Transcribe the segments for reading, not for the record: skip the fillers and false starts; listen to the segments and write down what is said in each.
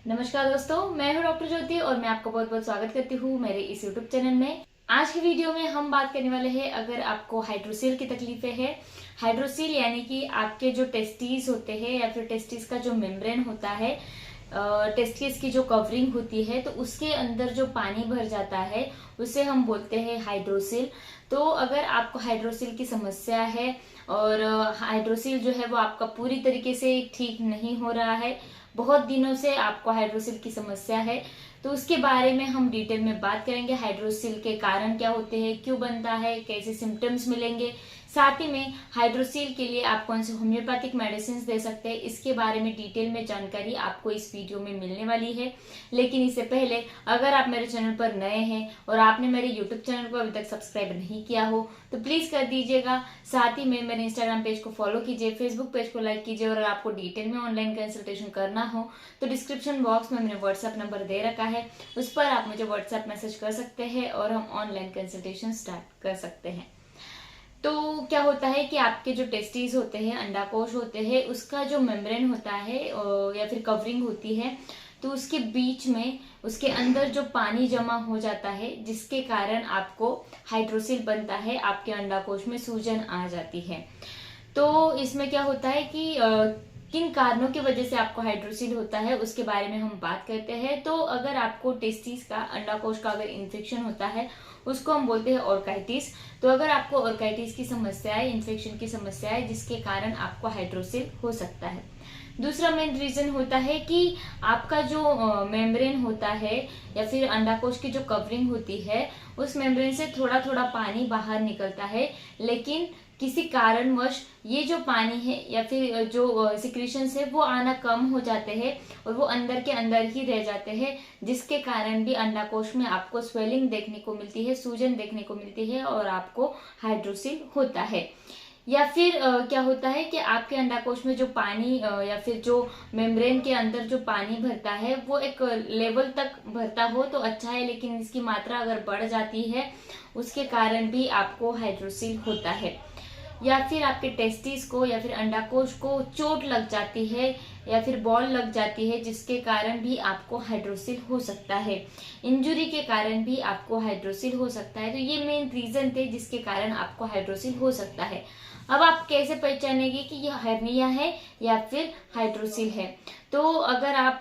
नमस्कार दोस्तों, मैं हूं डॉक्टर ज्योति और मैं आपका बहुत बहुत स्वागत करती हूं मेरे इस यूट्यूब चैनल में। आज की वीडियो में हम बात करने वाले हैं, अगर आपको हाइड्रोसील की तकलीफें हैं। हाइड्रोसील यानी कि आपके जो टेस्टिस होते हैं या फिर टेस्टिस का जो मेम्ब्रेन होता है, टेस्टिस की जो कवरिंग होती है, तो उसके अंदर जो पानी भर जाता है उसे हम बोलते हैं हाइड्रोसील। तो अगर आपको हाइड्रोसील की समस्या है और हाइड्रोसील जो है वो आपका पूरी तरीके से ठीक नहीं हो रहा है, बहुत दिनों से आपको हाइड्रोसील की समस्या है, तो उसके बारे में हम डिटेल में बात करेंगे। हाइड्रोसील के कारण क्या होते हैं, क्यों बनता है, कैसे सिम्टम्स मिलेंगे, साथ ही में हाइड्रोसील के लिए आप कौन से होम्योपैथिक मेडिसिन दे सकते हैं, इसके बारे में डिटेल में जानकारी आपको इस वीडियो में मिलने वाली है। लेकिन इससे पहले अगर आप मेरे चैनल पर नए हैं और आपने मेरे यूट्यूब चैनल को अभी तक सब्सक्राइब नहीं किया हो तो प्लीज कर दीजिएगा। साथ ही में मेरे इंस्टाग्राम पेज को फॉलो कीजिए, फेसबुक पेज को लाइक कीजिए, और अगर आपको डिटेल में ऑनलाइन कंसल्टेशन करना हो तो डिस्क्रिप्शन बॉक्स में मैंने व्हाट्सएप नंबर दे रखा है, उस पर आप मुझे व्हाट्सएप मैसेज कर सकते हैं और हम ऑनलाइन कंसल्टेशन स्टार्ट कर सकते हैं। तो क्या होता है कि आपके जो टेस्टिस होते हैं, अंडाकोश होते हैं, उसका जो मेम्ब्रेन होता है या फिर कवरिंग होती है, तो उसके बीच में उसके अंदर जो पानी जमा हो जाता है, जिसके कारण आपको हाइड्रोसील बनता है, आपके अंडाकोश में सूजन आ जाती है। तो इसमें क्या होता है कि किन कारणों की वजह से आपको हाइड्रोसील होता है उसके बारे में हम बात करते हैं। तो अगर आपको टेस्टिस का, अंडाकोश का अगर इन्फेक्शन होता है उसको हम बोलते हैं ऑर्काइटिस। तो अगर आपको ऑर्काइटिस की समस्या है, इन्फेक्शन की समस्या है, जिसके कारण आपको हाइड्रोसील हो सकता है। दूसरा मेन रीजन होता है कि आपका जो मेम्ब्रेन होता है या फिर अंडाकोश की जो कवरिंग होती है, उस मेम्ब्रेन से थोड़ा थोड़ा पानी बाहर निकलता है, लेकिन किसी कारणवश ये जो पानी है या फिर जो सिक्रीशंस है वो आना कम हो जाते हैं और वो अंदर के अंदर ही रह जाते हैं, जिसके कारण भी अंडाकोश में आपको स्वेलिंग देखने को मिलती है, सूजन देखने को मिलती है और आपको हाइड्रोसील होता है। या फिर क्या होता है कि आपके अंडाकोश में जो पानी या फिर जो मेम्ब्रेन के अंदर जो पानी भरता है वो एक लेवल तक भरता हो तो अच्छा है, लेकिन इसकी मात्रा अगर बढ़ जाती है उसके कारण भी आपको हाइड्रोसील होता है। या फिर आपके टेस्टिस को या फिर अंडाकोश को चोट लग जाती है या फिर बॉल लग जाती है, जिसके कारण भी आपको हाइड्रोसील हो सकता है। इंजुरी के कारण भी आपको हाइड्रोसील हो सकता है। तो ये मेन रीजन थे जिसके कारण आपको हाइड्रोसील हो सकता है। अब आप कैसे पहचानेंगे कि यह हर्निया है या फिर हाइड्रोसील है? तो अगर आप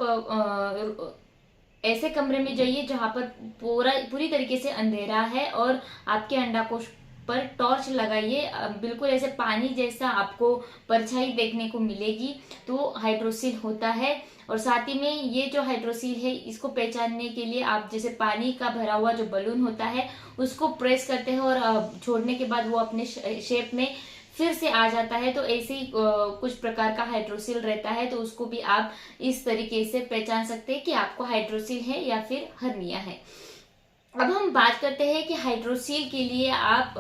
ऐसे कमरे में जाइए जहां पर पूरी तरीके से अंधेरा है और आपके अंडाकोश पर टॉर्च लगाइए, बिल्कुल ऐसे पानी जैसा आपको परछाई देखने को मिलेगी, तो हाइड्रोसील होता है। और साथ ही में ये जो हाइड्रोसील है, इसको पहचानने के लिए आप जैसे पानी का भरा हुआ जो बलून होता है उसको प्रेस करते हैं और छोड़ने के बाद वो अपने शेप में फिर से आ जाता है, तो ऐसे ही कुछ प्रकार का हाइड्रोसील रहता है। तो उसको भी आप इस तरीके से पहचान सकते हैं कि आपको हाइड्रोसील है या फिर हर्निया है। अब हम बात करते हैं कि हाइड्रोसील के लिए आप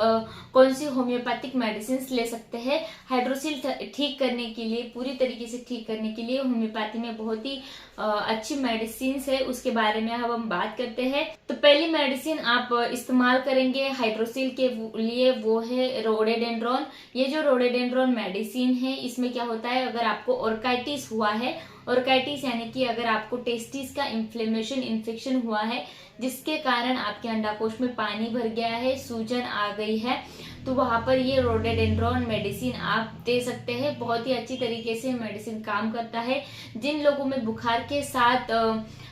कौन सी होम्योपैथिक मेडिसिन ले सकते हैं। हाइड्रोसील ठीक करने के लिए, पूरी तरीके से ठीक करने के लिए होम्योपैथी में बहुत ही अच्छी मेडिसिन है, उसके बारे में अब हम बात करते हैं। तो पहली मेडिसिन आप इस्तेमाल करेंगे हाइड्रोसील के लिए, वो है रोडेडेंड्रॉन। ये जो रोडेडेंड्रॉन मेडिसिन है, इसमें क्या होता है, अगर आपको ऑर्काइटिस हुआ है, ऑर्काइटिस यानी कि अगर आपको टेस्टिस का इन्फ्लेमेशन, इन्फेक्शन हुआ है, जिसके कारण आपके अंडाकोश में पानी भर गया है, सूजन आ गई है, तो वहां पर ये रोडेडेंड्रॉन मेडिसिन आप दे सकते हैं। बहुत ही अच्छी तरीके से मेडिसिन काम करता है। जिन लोगों में बुखार के साथ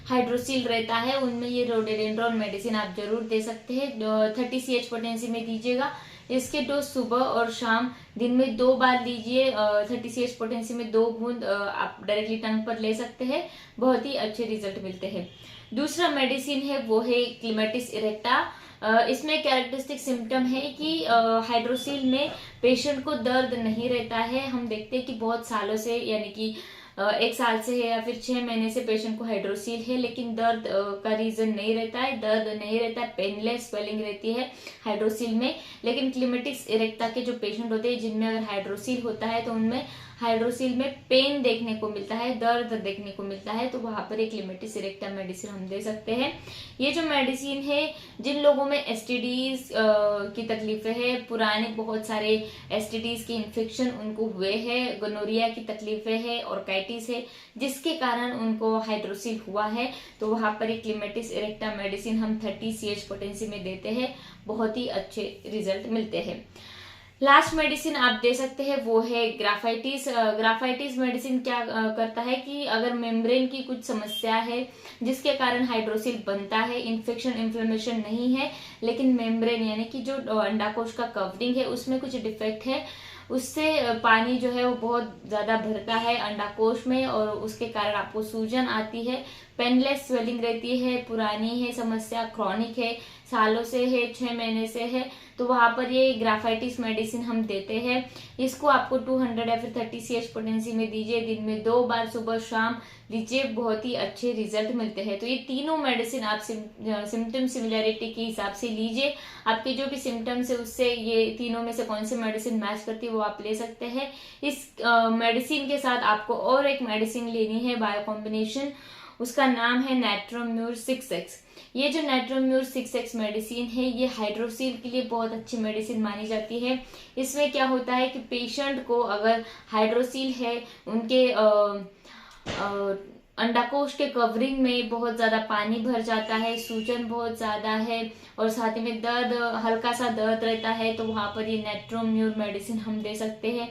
हाइड्रोसील रहता है उनमें ये रोडेडेंड्रॉन मेडिसिन आप जरूर दे सकते हैं। 30 CH पोटेंसी में दीजिएगा। इसके डोज सुबह और शाम दिन में 2 बार लीजिए। 30 CH पोटेंसी में 2 बूंद आप डायरेक्टली टंग पर ले सकते हैं, बहुत ही अच्छे रिजल्ट मिलते हैं। दूसरा मेडिसिन है वो है क्लीमेटिस इरेक्टा। इसमें कैरेक्टरिस्टिक सिम्टम है कि हाइड्रोसील में पेशेंट को दर्द नहीं रहता है। हम देखते हैं कि बहुत सालों से, यानी कि 1 साल से है या फिर 6 महीने से पेशेंट को हाइड्रोसील है, लेकिन दर्द का रीजन नहीं रहता है, दर्द नहीं रहता है, पेनलेस स्वेलिंग रहती है हाइड्रोसील में। लेकिन क्लीमेटिस इरेक्टा के जो पेशेंट होते हैं जिनमें अगर हाइड्रोसील होता है तो उनमें हाइड्रोसील में पेन देखने को मिलता है, दर्द देखने को मिलता है, तो वहां पर एक लिमेटिस इरेक्टा मेडिसिन हम दे सकते हैं। ये जो मेडिसिन है, जिन लोगों में एसटीडीज की तकलीफें है, पुराने बहुत सारे एसटीडीज के इन्फेक्शन उनको हुए हैं, गोनोरिया की तकलीफें है, ऑर्काइटिस है, जिसके कारण उनको हाइड्रोसील हुआ है, तो वहां पर एक लिमेटिस इरेक्टा मेडिसिन हम 30 CH पोटेंसी में देते हैं, बहुत ही अच्छे रिजल्ट मिलते हैं। लास्ट मेडिसिन आप दे सकते हैं वो है ग्राफाइटिस। ग्राफाइटिस मेडिसिन क्या करता है कि अगर मेम्ब्रेन की कुछ समस्या है जिसके कारण हाइड्रोसिल बनता है, इन्फेक्शन इन्फ्लेमेशन नहीं है, लेकिन मेम्ब्रेन यानी कि जो अंडाकोश का कवरिंग है उसमें कुछ डिफेक्ट है, उससे पानी जो है वो बहुत ज्यादा भरता है अंडाकोश में और उसके कारण आपको सूजन आती है, पेनलेस स्वेलिंग रहती है, पुरानी है समस्या, क्रॉनिक है, सालों से है, 6 महीने से है, तो वहां पर ये ग्राफाइटिस मेडिसिन हम देते हैं। इसको आपको 200 या फिर 30 CH पोटेंसी में दीजिए, दिन में 2 बार सुबह शाम लीजिए, बहुत ही अच्छे रिजल्ट मिलते हैं। तो ये तीनों मेडिसिन आप सिम्टम सिमिलैरिटी के हिसाब से लीजिए, आपके जो भी सिम्टम्स है उससे ये तीनों में से कौन सी मेडिसिन मैच करती है वो आप ले सकते हैं। इस मेडिसिन के साथ आपको और एक मेडिसिन लेनी है बायो कॉम्बिनेशन, उसका नाम है नाइट्रोम्यूर 6X। ये जो नाइट्रोम्यूर 6X मेडिसिन है ये हाइड्रोसील के लिए बहुत अच्छी मेडिसिन मानी जाती है। इसमें क्या होता है कि पेशेंट को अगर हाइड्रोसील है, उनके अंडाकोश के कवरिंग में बहुत ज्यादा पानी भर जाता है, सूजन बहुत ज्यादा है और साथ ही में दर्द, हल्का सा दर्द रहता है, तो वहां पर ये नाइट्रोम्यूर मेडिसिन हम दे सकते हैं।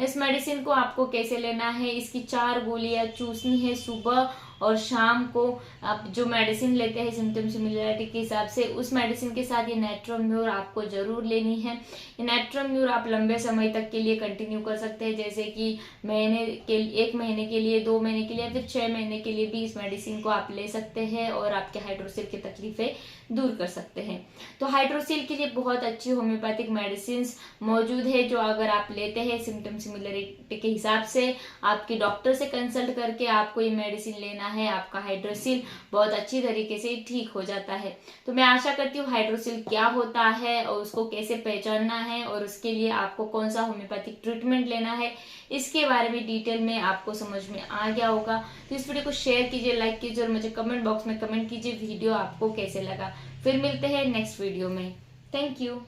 इस मेडिसिन को आपको कैसे लेना है, इसकी 4 गोलियां चूसनी है सुबह और शाम को। आप जो मेडिसिन लेते हैं सिम्टम सिमिलरिटी के हिसाब से, उस मेडिसिन के साथ ये नाइट्रोम्यूर आपको जरूर लेनी है। ये नाइट्रोम्यूर आप लंबे समय तक के लिए कंटिन्यू कर सकते हैं, जैसे कि 1 महीने के लिए, 2 महीने के लिए या फिर 6 महीने के लिए भी इस मेडिसिन को आप ले सकते हैं और आपके हाइड्रोसिल की तकलीफें दूर कर सकते हैं। तो हाइड्रोसिल के लिए बहुत अच्छी होम्योपैथिक मेडिसिन मौजूद है, जो अगर आप लेते हैं सिम्टम सिमिलरिटी के हिसाब से, आपके डॉक्टर से कंसल्ट करके आपको ये मेडिसिन लेना है, आपका हाइड्रोसिल बहुत अच्छी तरीके से ठीक हो जाता है। तो मैं आशा करती हूँ हाइड्रोसिल क्या होता है और उसको कैसे पहचानना है और उसके लिए आपको कौन सा होम्योपैथिक ट्रीटमेंट लेना है, इसके बारे में डिटेल में आपको समझ में आ गया होगा। तो इस वीडियो को शेयर कीजिए, लाइक कीजिए और मुझे कमेंट बॉक्स में कमेंट कीजिए वीडियो आपको कैसे लगा। फिर मिलते हैं नेक्स्ट वीडियो में। Thank you.